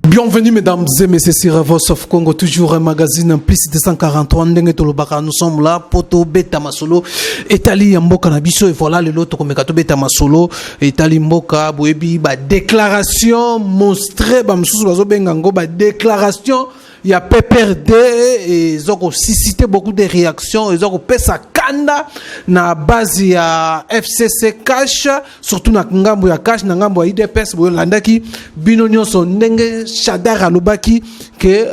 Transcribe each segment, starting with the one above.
Bienvenue mesdames et messieurs sur Voice of Congo, toujours un magazine en plus de 143. Nous sommes là pour te beta masolo. Etali Mboka Nabiso et voilà le lot comme kato beta masolo. Etali Mboka boebi ba déclaration monstrée ba msusu bazo bengango ba déclaration. Il y a PPRD et ils ont suscité beaucoup de réactions. Ils ont fait sa kanda na base ya FCC Cash, surtout na ngambo ya Cash na ngambo ya IDPS bolandaki binonyo son ndenge Shadar alobaki que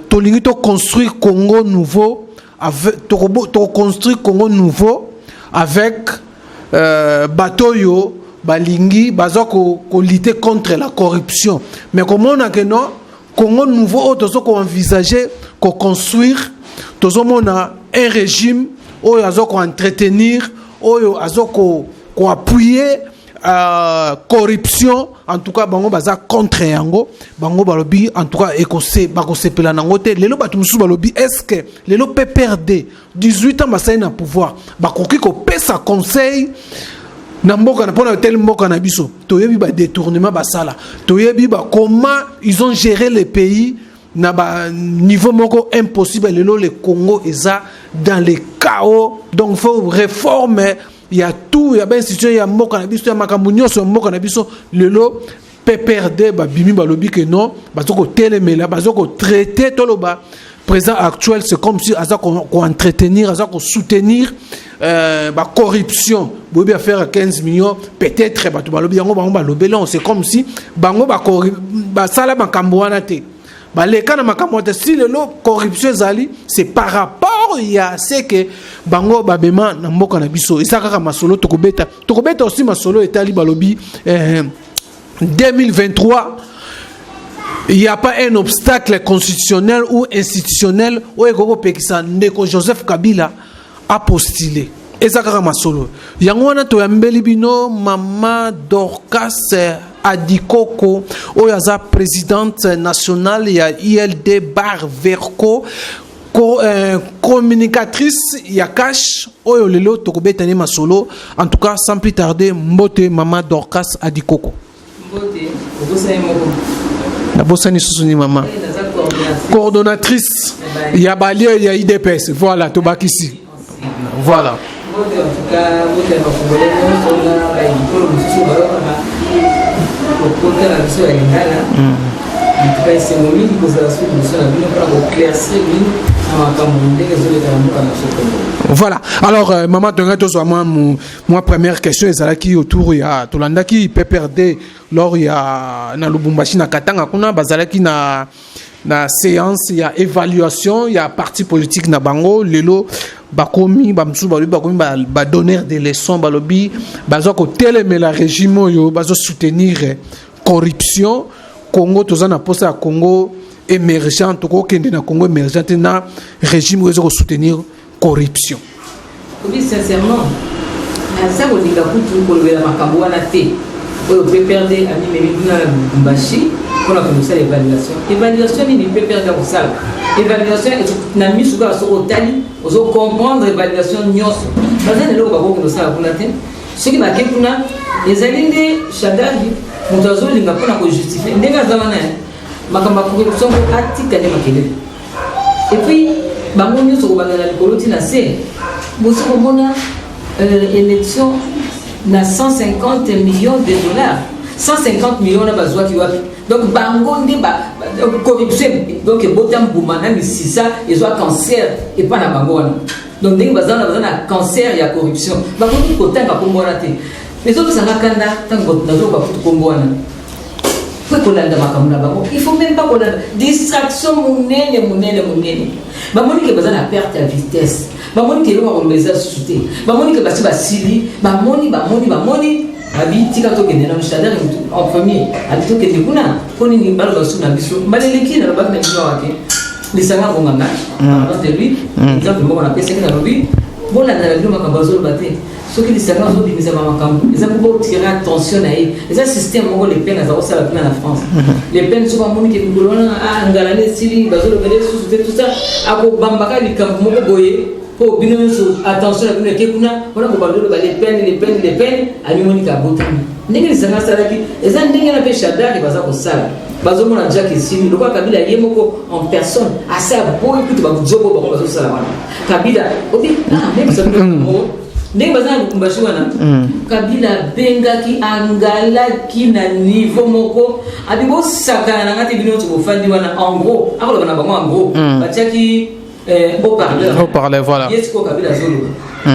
tolingi to construire Congo nouveau avec to construire Congo nouveau avec batoyo balingi bazo ko lutter contre la corruption. Mais comment on a que non Congo nouveau, nous avons envisagé de construire un régime où nous allons entretenir, où nous allons appuyer la corruption. En tout cas, nous allons contre yango. En tout cas, est-ce que les PPRD 18 ans na pouvoir, ça conseil na mboka na pona tel mboka na biso toyebi ba détournement basala toyebi ba comment ils ont géré le pays na ba niveau moko impossible le Congo eza dans le chaos donc faut réformer il y a tout il y a ben institution il y a mboka na biso ya makambo nyonso mboka na biso lelo PPRD ba bimi ba lobi que non bazoko telemela bazoko traiter toloba président actuel c'est comme si azako entretenir azako soutenir la corruption, vous pouvez faire 15 millions, peut-être, c'est comme si bango sala makamboanate. Les cas de makamboanate, si le corruption zali, c'est par rapport il y a ce que bango babema na mboka na biso. Isaka masolo tokobeta aussi masolo etali balobi 2023. Il n'y a pas un obstacle constitutionnel ou institutionnel où Ndeko Joseph Kabila a postulé. Ezakara masolo. Yangwana to yambeli bino Mama Dorcas Adikoko oyaza présidente nationale ya ILD Bar Verco communicatrice ya Cash oyo lelo tokobetani masolo. En tout cas sans plus tarder mbote Mama Dorcas Adikoko. Mbote la bossani susuni Mama. Coordonnatrice ya Balie ya IDPS. Voilà tobaki ici. Voilà. Voilà. Alors, Maman, moi, première question, c'est qui autour il y a Tolanda qui PPRD lors il y a na Lubumbashi na Katanga kuna bazalaki na séance il y a évaluation il y a parti politique na bango lelo bakomi bamsu bakomi ba donner des leçons balobi bazo ko télémer la régime yo bazo soutenir corruption Congo tozana posa Congo émergent to ko kende na Congo émergent na régime où ils soutenir corruption. Oui sincèrement ça ko linga kutu ko lwela makambo wana te o PPRD ami memiduna na Lubumbashi pour la évaluation. Évaluation ni peut perdre au sale. Évaluation na misuka so otali ozo comprendre évaluation nyonso. Bazana lelo bako ko sala kuna te. Ce qui va kekuna ezalinde Shadari mutazo linga pona ko justifier. Ndenga zamana makamba corruption ko atika ne makele. Et puis bango nyonso ko bangana likolo tina se. Boso ko mona élection na 150 millions de dollars. 150 millions na bazwa ki wapi. Donc bango ndeba corruption donc botam boumana ni sisa ils ont cancer et pas na bango wana. Donc ndenge bazana cancer ya corruption. Bango ni kotanga kombona te. Les autres sangakanda tango nazo ba kombo wana. Faut kolanda makamuna bango. Il faut même pas kolanda distraction munene. Bango ni ke bazana perte à vitesse. Bango ni ke lo ba mbeza souté. Bango ni ke basi basili, bamoni abi tika to kende na mshadari en premier abi to kende kuna koni ni balo suna biso maleleki na ba na biso wake lisanga nganga dans de lui exemple mo na pesa na robi bona na radio makabazo baté soki lisanga zo bimisa makambo eza pour tirer attention na ye eza système mo les peines za osala na France les peines souvent moni ke ngolona ngala ne sili bazo le bele sous tout ça ako bambaka likambo mo boye pour bien attention à bien que kuna on a beaucoup de les peines à Monica Botani ndenge zanga salaki eza ndenge na pe Shadrach baza ko sala bazo mona Jack Simi lokwa Kabila yemoko en personne asa boy kutu ba jobo ba bazo sala wana Kabila obi même ça ndenge baza Lubumbashi wana Kabila bengaki angalaki na niveau moko abibo sakana ngati bino to bofandi wana en gros akolo bana bango en gros batiaki haut-parleur voilà yes ko Kabila zolo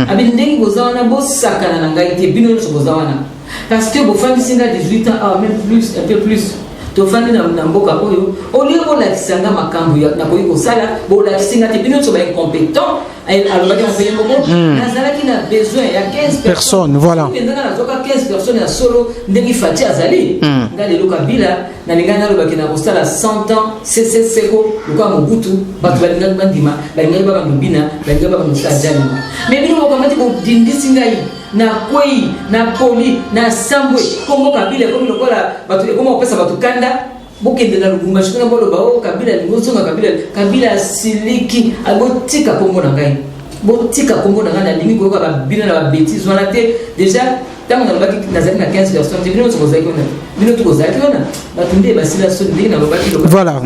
abi ndenge bozawana bo sakana na ngai te bino to bozawana parce que bofandi singa 18 ans même plus un peu plus tofandi na mboka oyo olio bolakisanga makambo na koyi kosala bolakisinga te bino to ba incompétent alobaki mpenye moko nazalaki na besoin ya 15 personnes voilà ndanga nazoka 15 personnes ya solo ndenge fati azali nga lelo Kabila na lingana alobaki na kosala 100 ans seko lokwa Mobutu bato balingaki bandima balingaki baba mobina balingaki baba mosajani mais bino mokamati kodindisi ngai na kwei na poli na sambwe kombo Kabila komi lokola bato ekoma kopesa bato kanda bokende na Lubumbashi kuna bolo bao Kabila ngozonga Kabila siliki abotika kombo na ngai botika kombo na ngai na limi ko ba bina na ba bêtises wana te déjà tant on a baki nazali na 15 personnes bino to kozaki ona bino to kozaki ona batunde basila soni na babaki voilà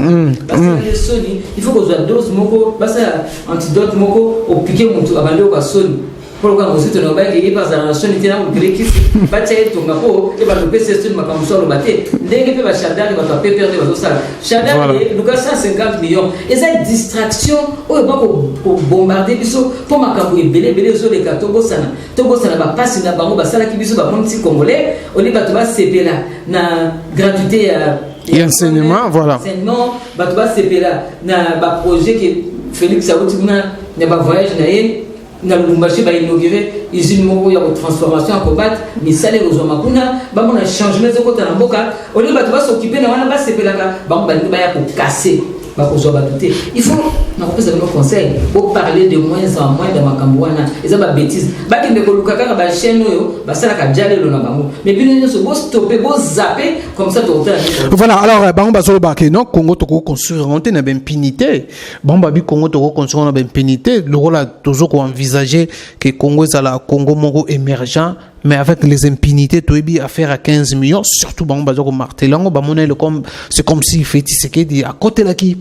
soni il faut que dose moko basa antidote moko o piquer muntu abande ko soni pour que nous soyons bien guéris par la nation italienne ou grecque, bâtir ton capot et va le PC sur ma comme ça le bâtir. Dès que va Shadrach va taper perdre votre salle. Shadrach Lucas 150 millions. Et cette distraction, on va pour bombarder biso pour ma cambo et belé sur les cartes Togo sana va passer na bango ba sala ki biso ba mon petit congolais, on les va tomber CP là na gratuité et enseignement voilà. Enseignement ba tomber CP là na ba projet que Félix Saouti na ba voyage na yé na Lubumbashi ba inaugurer usine moko ya transformation en combat misale rozo makuna ba mona changement zoko ta mboka oli ba to s'occuper na wana ba sepelaka ba ba ya ko casser ba ko zo ba douter il faut na ko pesa nos conseils pour parler de moins en moins de makambo wana eza ba bêtise ba kende ko luka kaka ba chaîne oyo ba sala ka jale lo na bango mais bino nyo so bo stopper bo zapper comme ça to voilà alors bango ba zo ba ke non Congo to ko construire on na ben impunité bango ba bi Congo to ko construire na ben impunité le rôle toujours ko envisager que Congo est la Congo moko émergent mais avec les impunités tu es affaire à 15 millions surtout bango ba zo ko martelango ba monnaie comme c'est comme si Félix Tshisekedi à côté là qui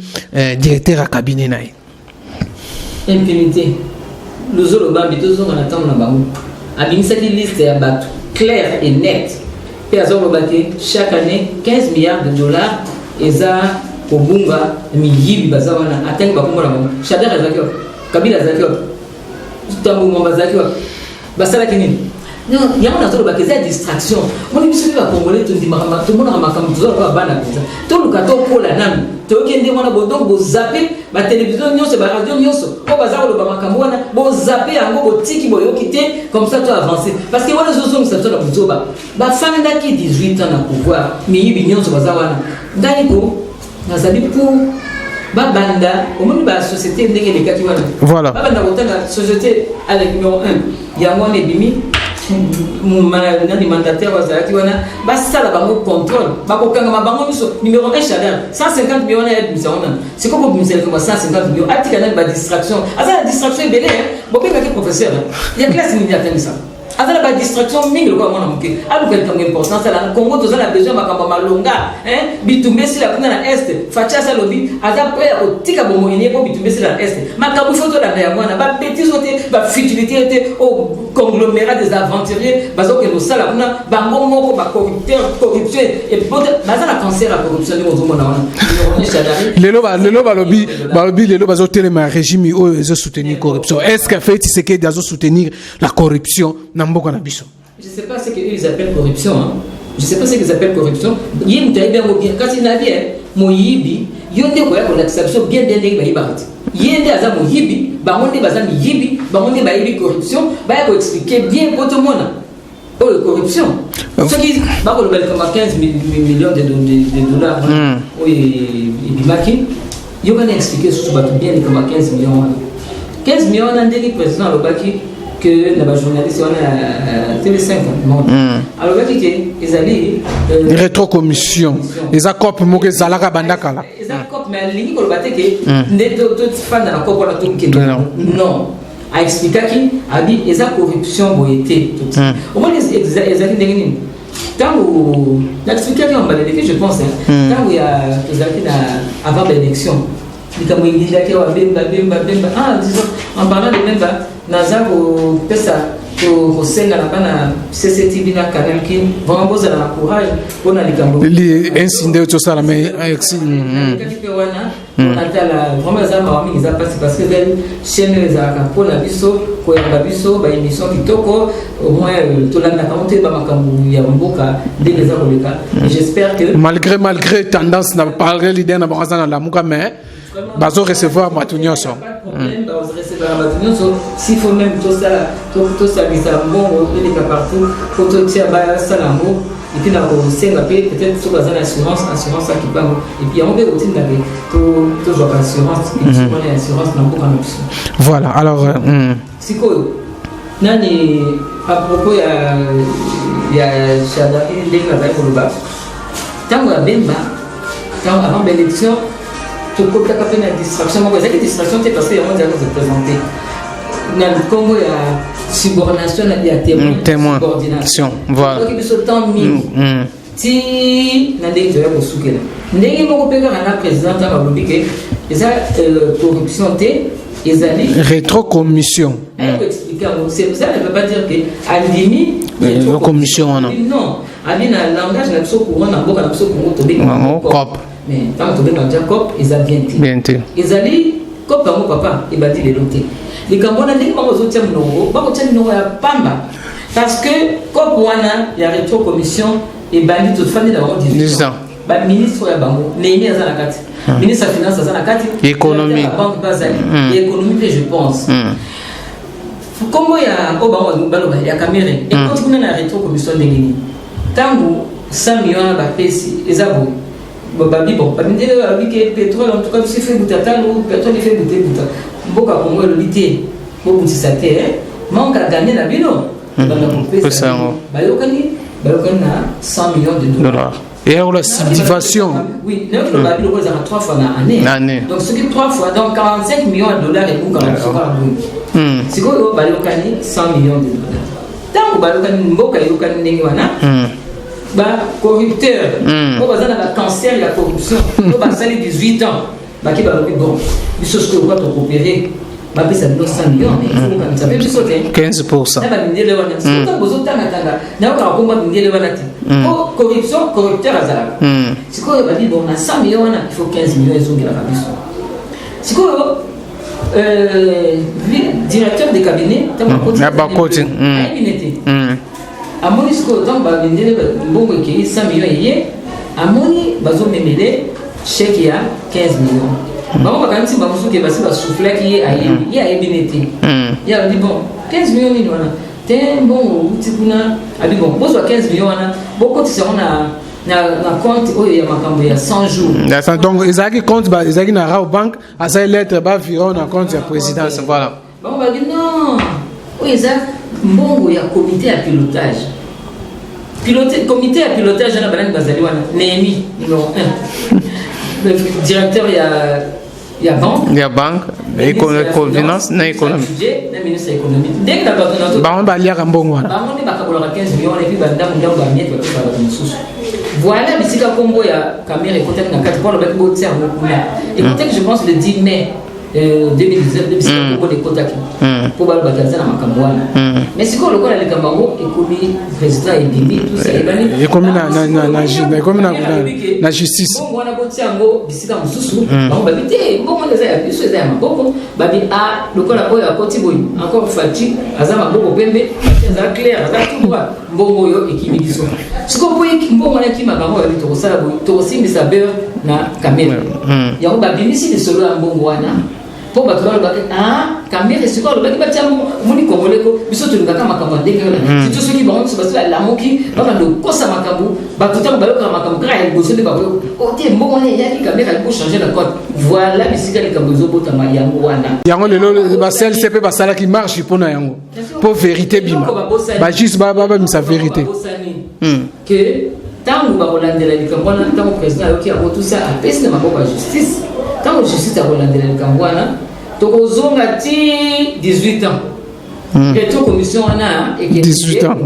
directeur à cabinet naï impunité le zolo bambi tozo na tango na bango abimisaki liste ya bato clair et net pe azolo baki chaque année 15 milliards de dollars eza kobumba miyibi bazawana atengi bakombo na bango Shadrach azaki Kabila azaki tambo ngomba azaki basalaki nini non yango nazolo baki eza distraction moni biso ba congolais to ndima kama to mona makambo to ba bana pesa to luka to kola nami to kende mona bodongo bo zapper ba télévision nyonso ba radio nyonso ko bazalo ba makambo wana bo zapper yango bo tiki bo yokite comme ça to avancer parce que wana zozo ça to na buzoba ba fanda ki 18 ans na pouvoir mi yibi nyonso bazawana ndani ko nazali pour babanda omoni ba société ndenge lekaki wana voilà babanda kotanga société avec numéro 1 yango ne bimi nani mandataire wazalaki wana basala bango contrôle bakokanga bango biso numéro 1 Shadrach 150 millions na yebisa wana siko ko bimisela ko 150 millions atika na ba distraction azala distraction belé bobenga ke professeur ya classe ni atengisa azala ba distraction mingi ko mwana muke alu quelqu'un d'important la Congo to zala besoin makamba malonga bitumbe sila kuna na est facha sa lobi aza pe otika bomo ine ko bitumbe sila na est makambu foto la ya mwana ba bêtise ote ba futilité ote au conglomérat des aventuriers bazo ke no sala kuna bango moko ba corruption et bazala cancer la corruption ni mozo mona wana lelo balobi lelo bazo telema régime o ezo soutenir corruption est-ce que fait c'est que dazo soutenir la corruption na mboka na biso je sais pas ce qu'ils appellent corruption je sais pas ce qu'ils appellent corruption yim taïbe ngo bien kasi na bien moyibi yonde ko ya ko l'exception bien dende ba yibati yende aza moyibi bangonde baza miyibi bangonde ba yibi corruption ba ya ko expliquer bien pour tout le monde pour la corruption ce qui ba ko le comme 15 millions de dollars oui bimaki yo va expliquer surtout ba bien comme 15 millions na ndeli président lobaki que la journaliste on a TV5 alors ils allaient rétrocommission les accords pour que zalaka bandaka les accords mais ligne ko bateke ne to fan na ko la to non a expliqué qu'il a dit et sa corruption boyété tout au moins les années tant où l'expliqué qu'on va les je pense tant où il y a les années avant l'élection il comme il dit que bemba en parlant de bemba nazaro pesa au Sénégal na CCTV na canal qui vraiment besoin de courage pour na likambo les incidents tout ça mais on a la vraiment ça m'a mis ça parce que les chaînes les a pour la biso ko ya biso ba émission kitoko au moins to la na monter ba makambu ya mboka dès les akoleka j'espère que malgré tendance na parler l'idée na bakaza na la muka mais bazo recevoir matunyoso s'il faut même tout ça bon il est partout faut tout tirer ba salambo et puis là peut-être sur la assurance qui parle et puis on peut aussi tout genre assurance dans beaucoup d'options. Voilà alors c'est quoi nani à propos il y a Chadaki Lenga pour le bas tant que Bemba tant avant l'élection tout côté capé na distraction moi c'est distraction c'est parce que on déjà se présenter dans le Congo il y a subordination il y a témoin subordination voilà donc il se temps mis ti na ndenge ya kosukela ndenge moko peka na président ta balobi ke eza corruption te ezali rétrocommission peut expliquer c'est ça ne veut pas dire que andimi commission non ali na langage na biso courant na mboka na biso Congo to benga cop mais tant que benga Jacob bien te ezali cop bango papa e badi le loté les cambona ndenge bango zo tia mnongo bango tia mnongo ya pamba parce que cop wana ya rétrocommission et bandi toute famille d'avoir 18 ans ba ministre ya bango némi azana kati ministre de finance azana kati économie banque bazali économie je pense comment ya obango baloba ya caméra et quand tu na rétro commission ndengeni tangu 100 millions ba pesi ezabo babi bon ba ndele ba biki pétrole en tout cas si fait butata ou pétrole fait butata mboka Congo le lité bo butisa te manque à gagner la bino ba pesa bayokani na 100 millions de dollars. Et alors la subdivision. Oui, nous le Babi le a 3 fois dans l'année. Donc ce qui est 3 fois, donc 45 millions de dollars et vous quand même sur c'est quoi le Balokani 100 millions de dollars. Tant que Balokani Mboka Yokani Nengiwana, bah corrupteur, on va dans le cancer et la corruption, on va salir 18 ans, bah qui va le bon, il se que va te coopérer. Bah ça nous 100 millions mais il faut quand ça fait plus sauter 15%. Na ba ndele wana c'est besoin tanga na ka komba ndele wana ti corruption corrupteur azala c'est quoi ba dit bon na 100 millions wana il faut 15 millions ezongela kabisa c'est quoi directeur de cabinet tanga na ba côté amoni siko donc ba ndele mbongo ki 100 millions yé amoni bazo memele chèque ya 15 millions. Maman quand si maman souke basi ba souffler qui est a ebinete. Il a dit bon 15 millions ni wana. T'es bon utikuna abi bon bozo 15 millions wana. Beaucoup tu seront na compte oyo ya makambo ya 100 jours. Donc ezaki compte ba ezaki na ra bank asa lettre ba viron na compte ya présidence voilà. Bon ba dit non. Oyo eza mbongo ya comité à pilotage. Comité à pilotage na banani bazali wana. Némi numéro 1. Le directeur il y a banque finance na économie na ministre économie dès que la banque ba on ba lia mbongo wana ba on ba ka 15 millions et puis ba ndamu ba miette ba ba mususu voilà bisika kombo ya caméra écoutez na 4 pour le bec beau terme écoutez que je pense le 10 mai 2019 bisika kombo de kotaki pour ba bataza na makambo wana mais siko le kola le kambango économie président et bibi tout ça et comme na justice bon wana ko tiango bisika mususu ba ba bité bon on les a biso za maboko ba bi a le kola boy a koti boy encore fati azama maboko pembe za clair za tout droit mbongo yo ekibi biso siko boy mbongo na ki makambo ya to sala boy to simbisa beurre na caméra ya ba bimisi de solo mbongo wana pour battre caméra c'est quoi le bac batia moni kongoleko biso to ngaka makambo ndenge là c'est tout ceux qui vont se passer la moki ba ba do kosa makambo ba tout temps ba lo makambo kra ya goso de ba o te mbongo ne ya ki caméra pour changer la code voilà bisika le kambo zo bota ma yango wana yango lelo ba sel CP ba sala qui marche pour na yango pour vérité bima ba juste ba sa vérité que tant ba rolandela le kambo na tant président yo ki a tout ça a pèse na maboko justice tant justice a rolandela le kambo na tokozonga ti 18 ans et toute commission on a 18 ans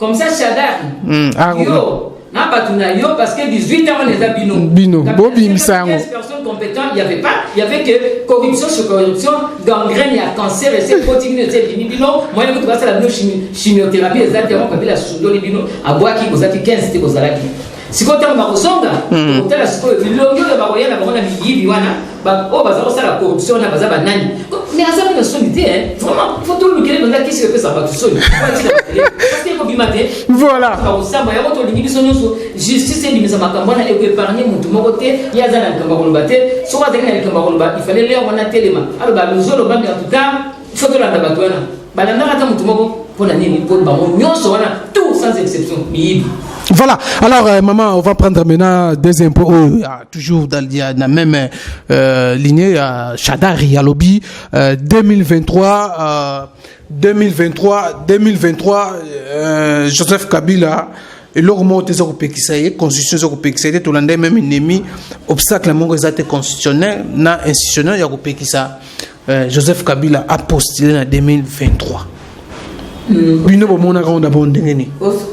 comme ça Shadari yo na batuna yo parce que 18 ans on les a bino bobi misango 15 personnes compétentes il y avait que corruption sur corruption gangrène et cancer et c'est continuer c'est bino moi je vais passer la chimiothérapie exactement comme la sundo bino abwaki kozaki 15 te kozalaki sikota makosonga otala siko bilongo ya bakoya na bakona biyibi wana ba o baza kosala corruption na baza banani mais azali na solité vraiment faut tout le kele banda kisi pesa ba tusoni parce que ko bimate voilà bakosamba ya koto lingi biso nyonso justice ndimisa makambo na épargner mutu moko te ya zana kamba koloba te so wa tena kamba koloba il fallait leur wana telema alors ba lozolo banga en tout cas faut que la battu wana balanda kata mutu moko pona nini pour ba nyonso wana tout sans exception biyibi. Voilà, alors maman, on va prendre maintenant des impôts, toujours dans la même lignée, Shadari à lobby, 2023, Joseph Kabila, et leur mot est européen, constitution européenne, tout le monde même ennemi, obstacle à mon résultat constitutionnel, na institutionnel européen, Joseph Kabila a postulé en 2023.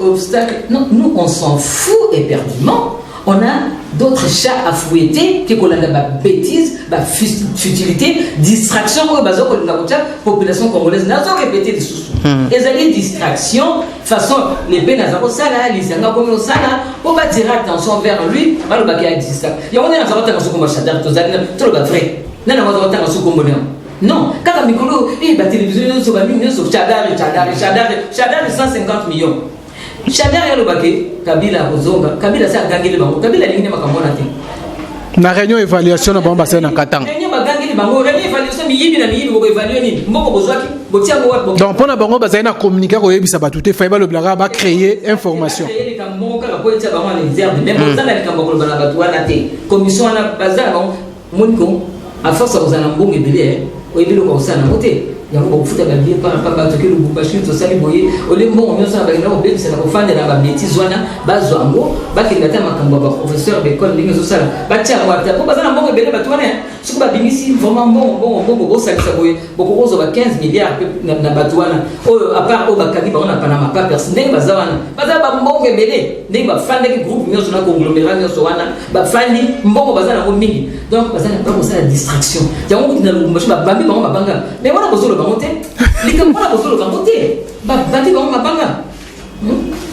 Obstacle. Non, nous on s'en fout éperdument. On a d'autres chats à fouetter que qu'on a la bêtise, la futilité, distraction pour la population congolaise. N'a pas répété des sous. Et ça les distractions, façon les peines à Sala, les Sanga comme au Sala, on va tirer attention vers lui, on va le baquer à distance. Il y a un peu de Chadar, tout le vrai. Non, on va non, quand la micro, la télévision, sur Chadar 150 millions. Chadar est le baquet, Kabila, Ozonga, Kabila, ça a gagné le banc, Kabila, il n'y a pas de la réunion évaluation na bomba c'est na katang. Donc pour na bango ba na communiquer ko yebisa ba tout fait ba le blaga ba créer information. Commission na bazar moniko à force aux anambong et belé o ebilo ko sana moté yango bofuta ba bien par papa to ke lu bashi to sali boye o le mbongo nyonso ba ngina ko bebisa na ko fandela ba bêtise wana bazwango ba kengata makambo ba professeur d'école lingi zo sala ba tia ko ata ko bazana mbongo belé ba tuana suku ba bimisi vraiment mbongo bo salisa boye boko kozo ba 15 milliards na batuana o à part o ba kaki ba ona panama pas personne bazawana baza ba mbongo belé ndenge ba fandeki groupe nyonso na conglomérat nyonso wana ba fandi mbongo bazana ko mingi donc bazana pas ko sala distraction yango na lumbashi ba bambi ba banga mais wana ko zolo les camarades ont le bangoté. Bati bango mabanga.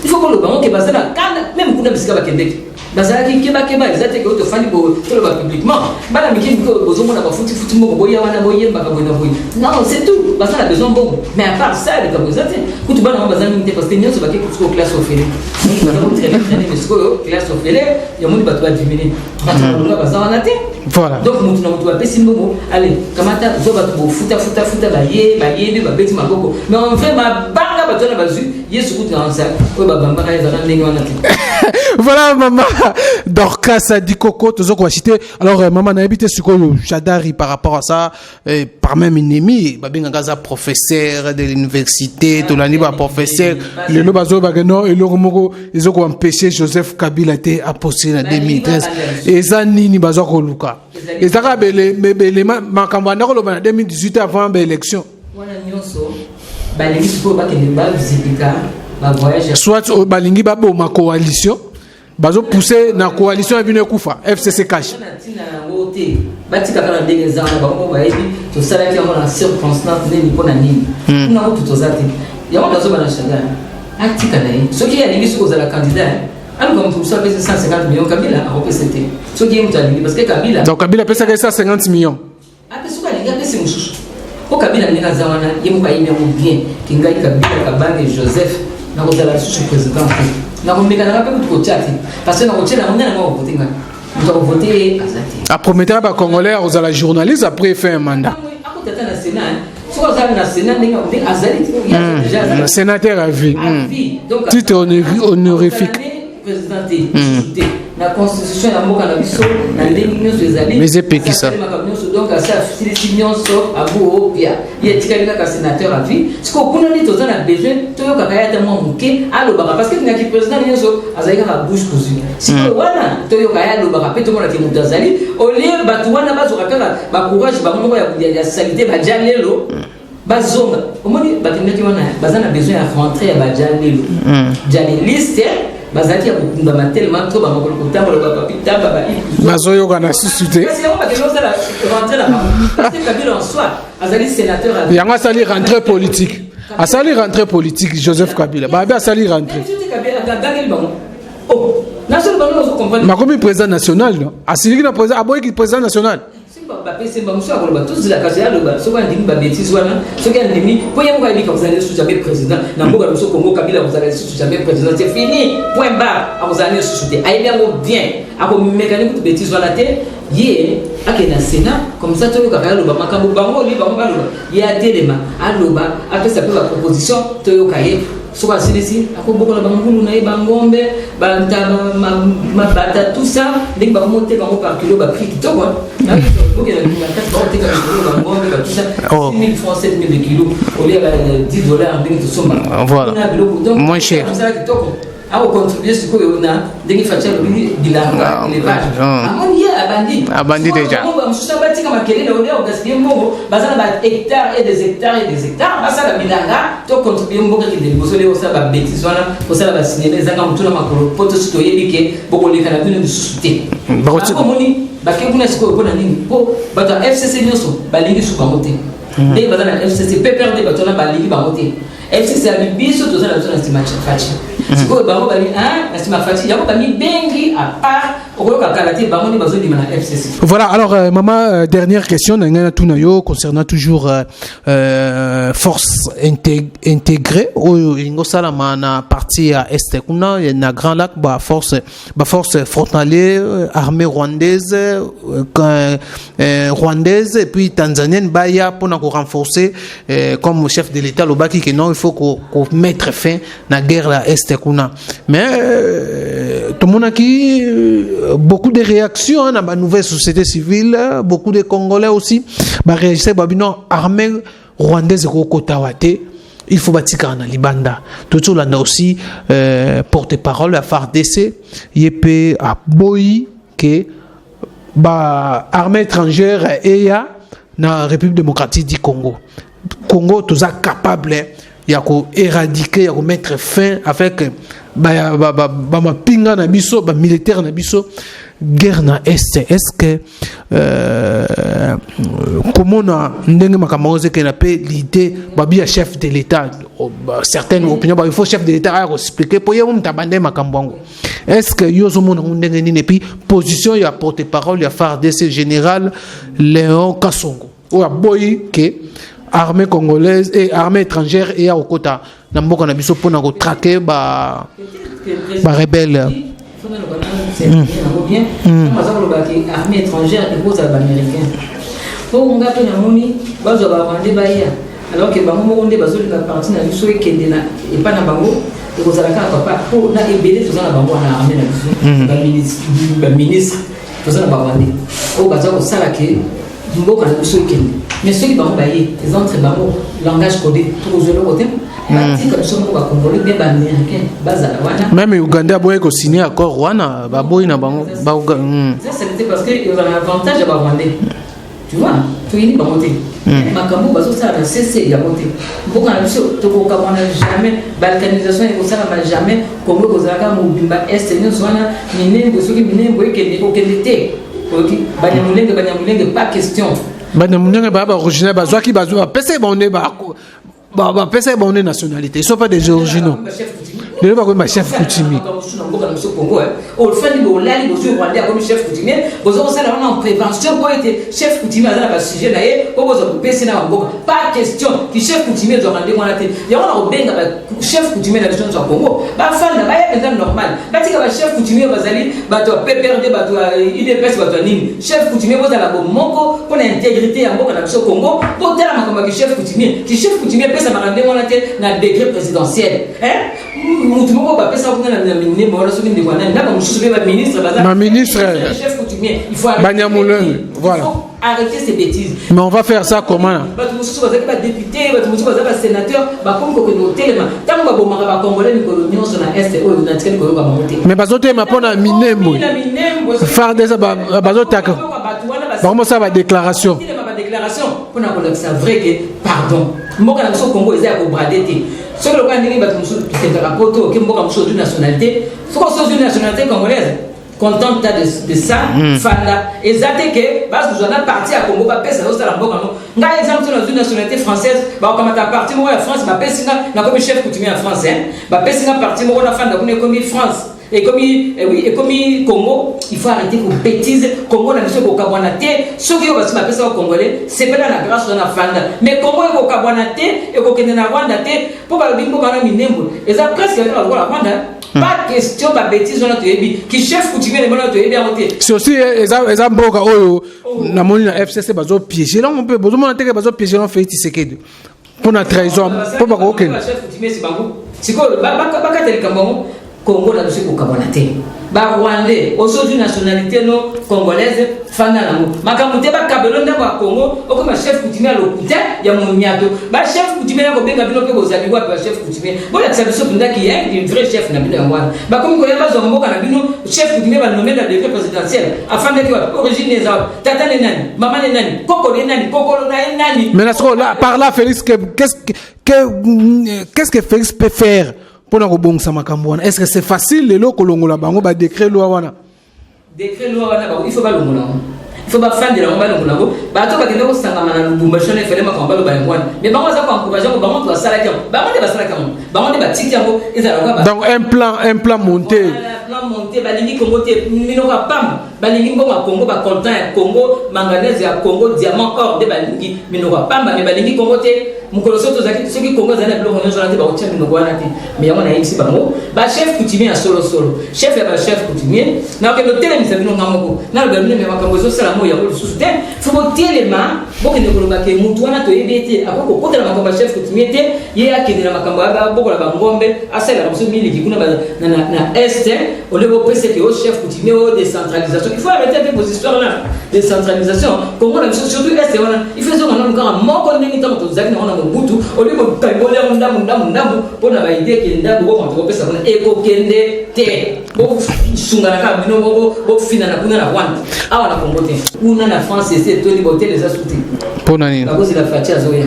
Il faut que le bango que bazala même kuna bisika bakendeki. Bazala ki keba ezate ko to fani bo to le publiquement. Bala miki ko bozomo na ba futi mo boya wana boye mbaka boya boye. Non, c'est tout. Bazala besoin bon. Mais à part ça, le kabo ezate. Kutu bana bazala minte parce que nyonso bakeki ko classe ofele. Mais ce que classe ofele, ya moni batwa diminuer. Bazala na te. Voilà. Donc mutu na mutu apesi mbomo. Allez, kamata zo batu bo futa baye ba beti maboko. Mais on fait ma banga batona bazu, yesu kutu na ça. O ba bamba ka ezala ndenge wana te. Voilà maman Dorcas a dit coco toujours quoi citer alors maman n'a habité sur quoi Shadari par rapport à ça par même ennemi babinga gaza professeur de l'université tout l'année ba professeur le bazo bagano et le moko ils ont empêché Joseph Kabila te à poster en 2013 et ça nini bazo ko luka et ça ka bele makambo na ko en 2018 avant l'élection wana nyonso ba lingi ko ba ke ba visiter soit balingi babo ma coalition bazo pousser na coalition vino kufa FCC cash batika kana ndenge za bango ba yebi to sala ki na circonstance nini pona nini na ko tutozati ya wana zo bana Shadari atika na yi soki ya lingi suko za la candidat alors comme tout ça pèse 150 millions Kabila a représenté soki yemu tali parce que Kabila donc Kabila pèse 150 millions après suka lingi pèse mususu ko Kabila ndinga za wana yemu ba yime ko bien kingai Kabila kabange Joseph na ko za la sous président na ko mbeka na pe ko tchati parce que na ko tchela mona na ko voter nga nous avons voté à promettre à Congolais aux la journaliste après faire un mandat. Le sénateur à vie. Titre honorifique. la constitution ya mboka na biso na ndenge nyonso ezali mais epeki ça donc asa afilisi nyonso abu opia ye tikali kaka sénateur à vie siko kuna ni toza na besoin toyoka kaya ta mwa muke alobaka parce que tinaki président nyonso azali kaka bouche cousue siko wana toyoka ya alobaka pe tomona ke mutu azali au lieu batu wana bazoka kaka ba courage ba moko ya salité ba jalelo bazonga omoni bakendaki wana baza na besoin ya rentrer ya ba jalelo jaleliste bazaki ya kokunda matellement to bamakolo kotambola bapapitamba bazoyoka na susute kasi yango bakende osala rentrer la parce que Kabila en soi azali sénateur yango asali rentrée politique asali rentrée politique Joseph Kabila babe asali rentrée makomi président national asiliki na président aboyiki président national bapesi bamusu akoloba tozila kasi aloba soki andimi babétise wana soki andimi po ye moko ayebika kozala lisusu jamais président na mboka na biso Congo Kabila kozala lisusu jamais président c'est fini point barre akozala lisusu te ayebi yango bien akomekani kutu bétise wana te ye akende na sénat comme ça toyokaka aloba makambo bango oli bango baloba ye atelema aloba apesa mpe baproposition toyoka ye soki asilisi akobokola bangulu na ye bangombe bantaba mabata tout ça ndenge bakomoteka yango par kilo baprix kitoko voilà moins cher contribuer ce que on a des factures de l'élevage abandi déjà hectares et des hectares et des hectares ça la bilanga to contribuer mboka ki de bosole osa ba bêtise wana osala ba signer ezanga mutuna makolo poto sito yebike bokoleka na bino de susute bakomoni bakekuna siko kona nini po bato FCC nyoso balingi su bangote ndenge baza na FCC PPRD bato na balingi bangote FCC ya biso toza na zona stima fachi siko bango bali na stima fachi yako bami bengi à part okoyoka kalati bango ni bazo dima na FCC. Voilà, alors maman, dernière question ngana tunayo concernant toujours force intégrée au ingosala na partie à est kuna na Grand Lac ba force frontalière armée rwandaise et puis tanzanienne ba ya pour renforcer comme chef de l'état lobaki que non il faut qu'on mettre fin na guerre à est kuna mais tout le monde qui beaucoup de réactions dans la nouvelle société civile, beaucoup de Congolais aussi réagissaient non armée rwandaise Kotawate, il faut bâtir en Libanda. Tout ça là aussi porte-parole la FARDC, yep à Boyi que armée étrangère et ya na République démocratique du Congo. Congo tout ça capable ya ko éradiquer, ya ko mettre fin avec pinga na biso ba militaire na biso guerre na est que comment na ndenge makamaoze que na pe l'idée babia chef de l'état certaines opinions il faut chef de l'état à expliquer pour yemo mtabande makambo est-ce que yozo mona ndenge nini et puis position ya porte-parole ya FARDC général Léon Kasongo ou boy que armée congolaise et armée étrangère et à Okota na mboka na biso pona ko traquer ba rebelle armée étrangère et pose à l'américain pour on gato na moni bazo ba rwandais ba ya alors que bango mo ndé bazo la partie na biso e kende na e pa na bango e ko zala ka papa pour na ebele to na bango na armée na biso ba ministre to na ba rwandais o bazo ko sala ke mboka na biso e kende mais ceux qui vont bailler ils entrent dans le langage codé pour jouer le côté même Uganda boye ko signé accord wana ba boy na bango ba ça c'était parce que il y a un avantage à Rwandais tu vois tu es ni ba monter makambo bazo ça na cessé ya monter mboka na biso to ko kamana jamais balkanisation et ko ça va jamais comme ko zaka mo bimba est ni zona ni nembo soki nembo ekende ko kendete OK banyamulenge pas question banyamulenge ba originaire bazwa ki bazwa pese bonne ba pese bonne nationalité ils sont pas des originaux le ba ko ma chef coutumier au fait ni olali bozo rwandais comme chef coutumier bozo ça là en prévention pour être chef coutumier dans la sujet là et bozo pese na mboka pas question ki chef coutumier doit rendre moi la tête ya on a benga chef coutumier dans la région de Congo ba fan ba ya pendant normal ba tika ba chef coutumier bazali ba to PPRD ba to IDPS ba to nini chef coutumier bozo la bomoko pour l'intégrité ya mboka na biso Congo pour tellement comme chef coutumier pesa marande moi la tête na décret présidentiel hein mutu moko ba pesa kuna na mine mo raso bindi kwana ndaka mususu ba ministre ma ministre chef coutumier il faut voilà arrêter ces bêtises. Mais on va faire ça comment là? Ba mususu ba député, ba mususu ba sénateur, ba comme ko no telema. Tango ba bomaka ba congolais ni kolonio so na est o na tkeli ko ba monter. Mais bazote ma pona minembo. Faire des bazotaka. Ba comment ça va déclaration? Déclaration pour na ko ça vrai que pardon. Mboka na so Congo eza ko bradete. Ce que le cas ndini ba mususu c'est un poto que mboka mususu de nationalité. Faut qu'on soit une nationalité congolaise. Contente de ça, fanda. Exacté que, parce que j'en ai parti à Congo, pas pèse, ça la boca. N'a exemple dans une nationalité française, bah comme ta partie moi en France, ma pèse n'a comme chef coutumier en France, hein. Ma pèse n'a parti moi la fin de comme France. Et comme oui, et comme Congo, il faut arrêter vos bêtises. Congo n'a pas de cabanaté. Ce qui est aussi ma pèse au Congolais, c'est pas la grâce de la fanda. Mais Congo est au cabanaté et au Kenya Rwanda pour pas le bingo par un minembo. Et ça presque la Rwanda. Pas question de bêtise on a tué qui chef coutumier les bonheurs tué bien monté. C'est aussi les amboka oyo na moni na FCC bazo piéger là on peut besoin monter que bazo piéger on fait tisekedi pour la trahison pour pas aucun chef coutumier c'est bango c'est quoi ba tel kambo Congo na dossier pour kabonate ba rwandais aujourd'hui nationalité non congolaise fana nango makamute ba kabelonda ba Congo okoma chef coutumier à l'hôpital ya monyato ba chef coutumier ko benga bino pe kozali wa ba chef coutumier bola ça biso punda qui est un vrai chef na bino ngwana ba comme ko yamba zongo kana bino chef coutumier ba nommer la décret présidentiel afin de que origine des arbres tata ne nani maman ne nani koko ne nani koko na nani mais là par là Félix qu'est-ce que Félix peut faire pour na kobongisa makambo wana? Est-ce que c'est facile lelo kolongola bango ba décret loi wana? Décret loi wana ba il faut ba longola. Il faut pas faire de la romba longola go. Ba to ba kende ko sanga mana ndumba shone fele makamba lo ba ngwana. Mais bango za ko encourager ko bango to sala kamo. Bango de ba sala kamo. Bango de ba tiki yango ezala ko ba. Donc un plan monté. Plan monté ba lingi Congo te mino ka pam. Ba lingi ngo ba Congo ba coltan Congo manganèse ya Congo diamant or de ba lingi mino ka pam ba lingi Congo te mukolo soto zaki soki Congo zana bilo ngono zana te ba utia mino gwana te. Mais yango na yisi bango ba chef coutumier ya solo chef ya ba chef coutumier na ke no tele misabino ngamoko na ba mine me makambo zo sala mo ya ko susu te faut tirer ma boko ne ko ba ke mutu wana to yebete akoko kota na makambo chef coutumier te ye akende na makambo ba boko la ngombe asala na so mili kikuna ba na est au lieu de penser que au chef coutumier au décentralisation il faut arrêter avec vos histoires là décentralisation comment on a surtout est il faut ça on a encore un manque de temps to zaki na on a butu au lieu de kaibola ndamu pona ba idée que ndamu ko on pesa na eko kende te bo sungana ka bino bo fina na kuna na Rwanda awa na Congo te kuna na France c'est tout les hôtels les asouti pona ni la cause de la fatia zoya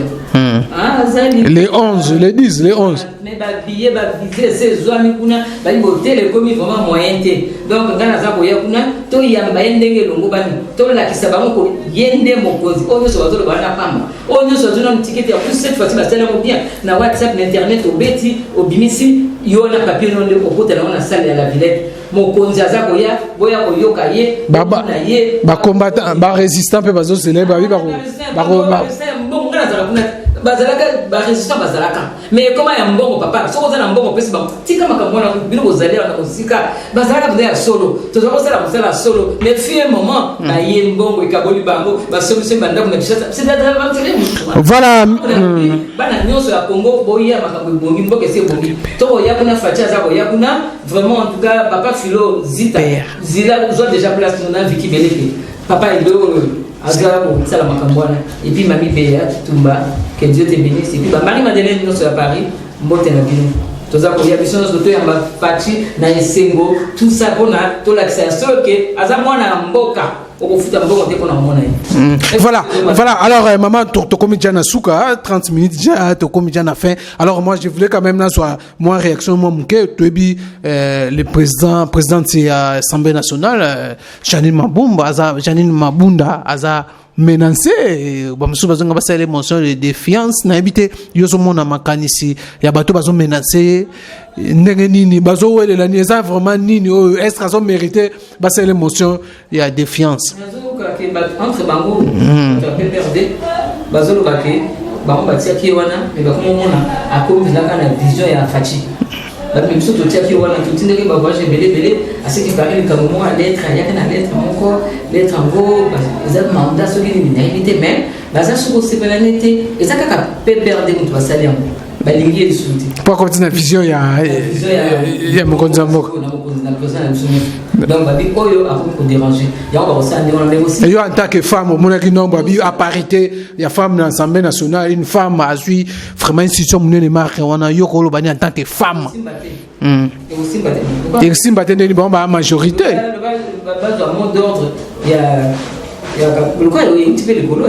les 11 les 10 les 11 mais ba billet ba visiter ces zones kuna ba hôtel comme vraiment moyen te donc ngana za ko ya kuna to yamba endenge longo bani to la kisaba ko yende mokozi onyo so bazolo bana pamba onyo so zona mtikete ya plus cette fois ba tellement bien na WhatsApp na internet obeti obimisi yona papier non le okota na ona salle ya la Villette mokonzi aza ko ya boya ko yoka ye baba ye ba combattant ba résistant pe bazo célèbre ba bon ngana za kuna bazalaka ba résistant bazalaka mais comment ya mbongo papa soko za na mbongo pesi ba tika makambo na bino bozalera na kozika bazalaka bya solo to za kosala solo mais fi un moment ba ye mbongo ikaboli bango ba solution banda kuna bishata c'est de voilà bana nyonso ya Congo boya makambo bongi mboke c'est bongi to ya kuna fatia za ko ya kuna vraiment en tout cas papa Philo zita zila zo déjà place na Vicky Beleke papa Ido azala ko sala makambwana et puis mami Béa Tumba que Dieu te bénisse et puis ba Marie Madeleine nous sur Paris mbote na bino toza ko ya biso so to ya ba fachi na esengo tout ça bona to la création que aza mwana mboka Voilà, alors maman, tu comme déjà na souka 30 minutes déjà, tu comme déjà na fin. Alors moi je voulais quand même là soit moi réaction moi que tu le président de l'Assemblée nationale Janine Mabunda aza menacé bamusu bazonga basala émotion de défiance na habité yoso mona makanisi ya bato bazo menacé ndenge nini bazo welela ni eza vraiment nini est-ce qu'ils ont mérité basala émotion ya défiance entre bango tu peux perdre bazo lo baké bango batia ki wana mais bakomo mona akomi na kana vision ya fachi même surtout tia ki wana tout ndenge ba voyage belé à ce qui paraît comme moi lettre ya kana lettre encore lettre en gros exact mandat ce qui ni invité même baza soko sepelanité ezaka ka pe perdre mutu basali yango balingi elisuti po akomati na vision ya mokonzi ya mboka donc babi oyo akomi kodéranger yango bakosala ndenge wana ndenge aussi yo en tant que femme omonaki nombre babi à parité ya femme na assemblée nationale une femme azwi vraiment institution monene marque wana yo koloba ni en tant que femme esimba te ndeni bango baa majorité bazwa mot d'ordre ya le quoi est un petit peu rigolo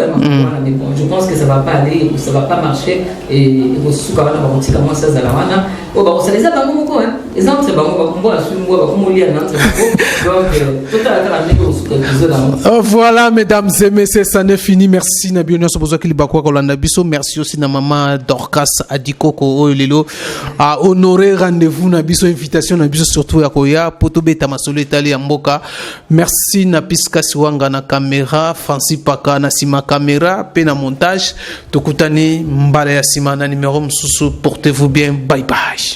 mais bon, je pense que ça va pas aller, ça va pas marcher et au soukavana va continuer comment ça zalawana oh bah ça les a bango moko hein les autres bango ba kombo la sumu ba komo lia na donc tout à la négociation voilà mesdames et messieurs ça n'est fini merci na bien so bozo ki libakwa ko landa biso merci aussi na maman Dorcas Adikoko Olelo a honorer rendez-vous na biso invitation na biso surtout ya koya poto beta masolo etali ya mboka merci na Piska Siwanga na caméra Fancy Paka na sima caméra pe na montage tokutani mbala ya sima na numéro msusu portez-vous bien bye bye.